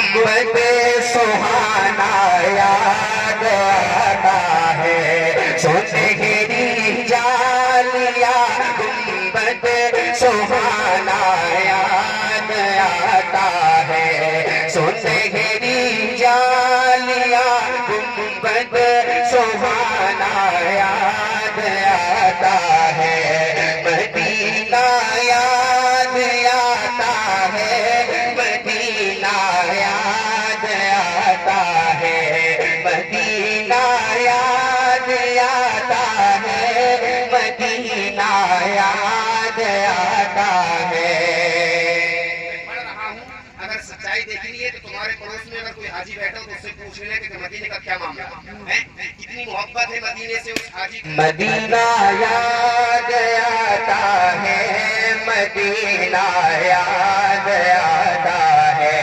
گنبد سہانا یاد آتا ہے سنہری جالیاں گنبد سہانا یاد آتا ہے سنہری جالیاں گنبد سہانا یاد آتا ہے مدینہ یاد آتا ہے مدینہ یاد آتا ہے مدینہ یاد آتا ہے مدینہ یاد آتا ہے سچائی دیکھنی ہے تو تمہارے پڑوس میں اگر کوئی حاجی بیٹھا ہو تو اس سے پوچھ لینا کہ مدینے کا کیا معاملہ ہے کتنی محبت ہے مدینے سے اس حاجی کو مدینہ یاد آتا ہے مدینہ یاد آتا ہے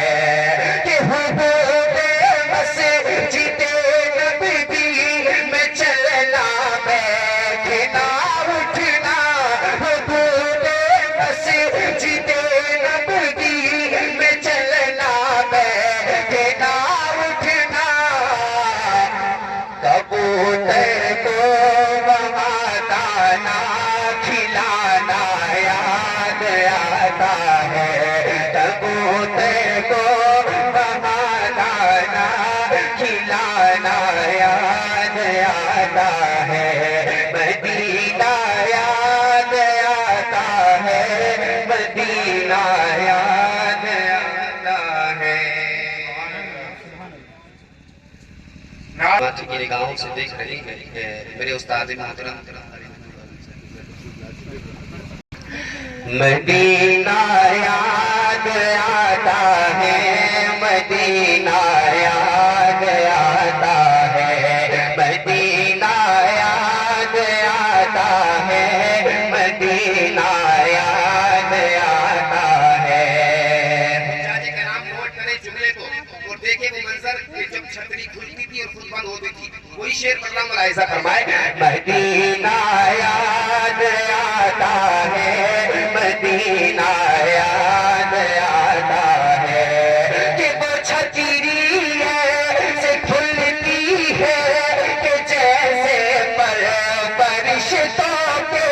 کہ حدود مسجد نبوی میں چلنا بیٹھنا اٹھنا حدود مسجد نبوی میں چلنا بیٹھنا اٹھنا کبوتر کو وہاں دانا کھلانا یاد آتا ہے کبوتر کو وہاں دانا کھلانا یاد آتا ہے مدینہ یاد آتا ہے مدینہ یاد آتا ہے کی نگاہوں سے دیکھ رہے ہیں میرے استاد محترم مدینہ یاد آتا ہے مدینہ یاد آتا ہے مدینہ یاد آتا ہے مدینہ یاد آتا ہے جانے کا نام نوٹ کرے جملے کو اور دیکھیں وہ منظر جب چھتری کھلتی تھی اور خود بند ہوتی تھی کوئی شعر پر نام ملاحظہ فرمائے مدینہ یاد آتا ہے مدینہ یاد آتا ہے کہ وہ چھتری ہے سے کھلتی ہے کہ جیسے فرشتوں کے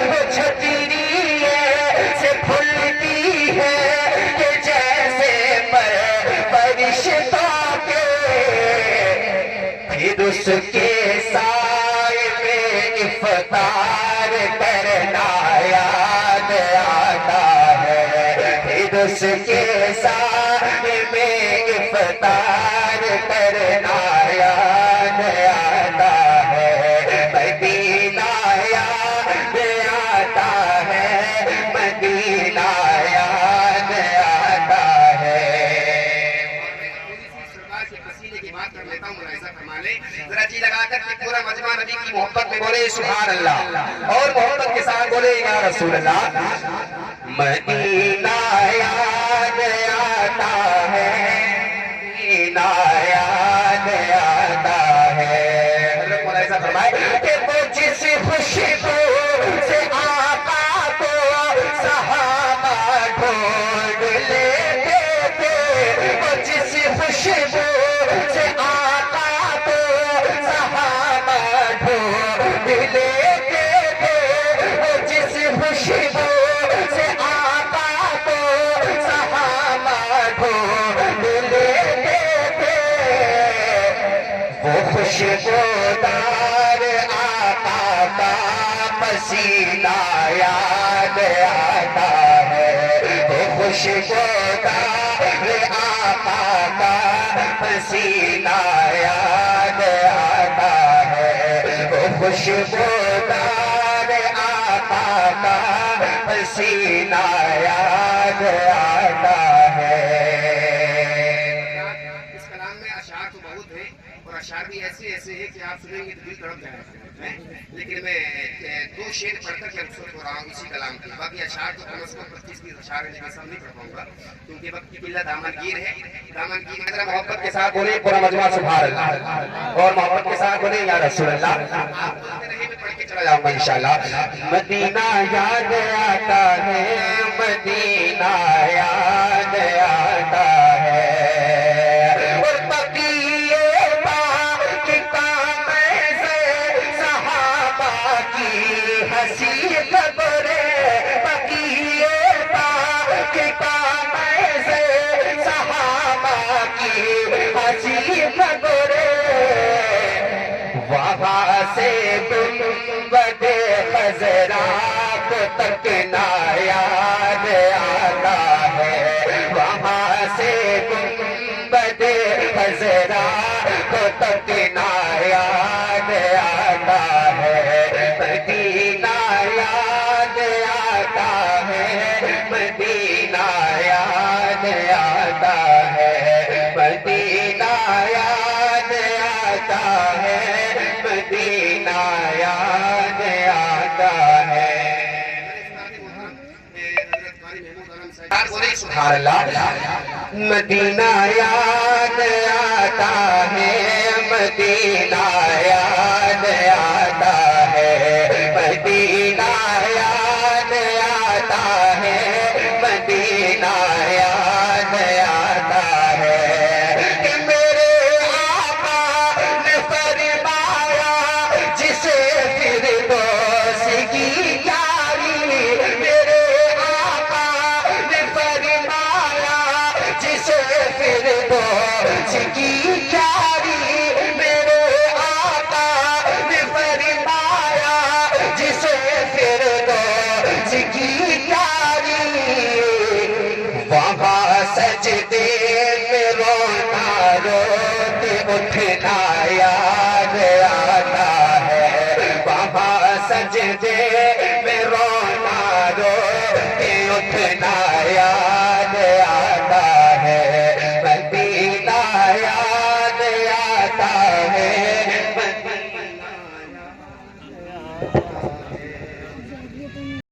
وہ چھتری ہے سے کھلتی ہے کہ جیسے فرشتوں کے پھر اس کے سائے میں افطار کرنا یاد آتا ہے پھر اس کے سائے میں افطار کرنا یاد آتا ہے مدینہ یاد آتا ہے مدینہ یاد آتا ہے سرکار کے پسینے کی بات کر لیتا ہوں ملاحظہ فرما لیں ذرا جی لگا کر کہ پورا مجمع نبی کی محبت میں بولے سبحان اللہ اور محبت کے ساتھ بولے یا رسول اللہ مدینہ یاد آتا ہے مدینہ یاد آتا ہے حضرت ملاحظہ فرمائے کہ وہ جس خوشبو سے آقا کو صحابہ ڈھونڈ لیتے تھے وہ جس خوشبو سے آقا کو صحابہ ڈھونڈ لیتے تھے وہ جس خوشبو سے آقا کو صحابہ ڈھونڈ لیتے تھے وہ خوشبودار آقا کا پسینہ یاد آتا ہے وہ خوشبودار آقا کا پسینہ یاد آتا ہے وہ خوشبودار آقا کا پسینہ یاد آتا ہے اس کلام میں اشعار تو بہت ہیں اور اشعار بھی ایسے ہیں کہ آپ سنیں گے تو دل تڑپ جائے گا لیکن میں دو شعر پڑھ کر میں رخصت ہو رہا ہوں اسی کلام کے باقی اشعار تو کم از کم 25 اشعار ہیں لیکن سب نہیں پڑھ پاؤں گا کیونکہ وقت کی قلت دامنگیر ہے دامنگیر ذرا محبت کے ساتھ بولے پورا مجمع سبحان اللہ اور محبت کے ساتھ بولے یا رسول اللہ آپ بولتے رہے میں پڑھ کے چلا جاؤں گا انشاءاللہ مدینہ یاد آتا ہے مدینہ یاد آتا ہے خبریں وہاں سے گنبد خضرا کو تکنا یاد آتا ہے وہاں سے گنبد خضرا کو تکنا یاد آتا ہے مدینہ یاد آتا ہے مدینہ یاد آتا ہے مدینہ یاد آتا ہے مدینہ یاد آتا ہے سبحان اللہ مدینہ یاد آتا ہے مدینہ یاد آتا ہے مدینہ یاد آتا ہے مدینہ یاد آتا ہے کہ میرے آقا نے فرمایا جسے فردوس کی یاری میرے آقا نے فرمایا جسے فردوس کی یاری میرے آقا نے فرمایا جسے فردوس کی یاری وہاں سجدے میں رونا روتے اٹھنا یاد آتا ہے وہاں سجدے میں رونا روتے اٹھنا یاد آتا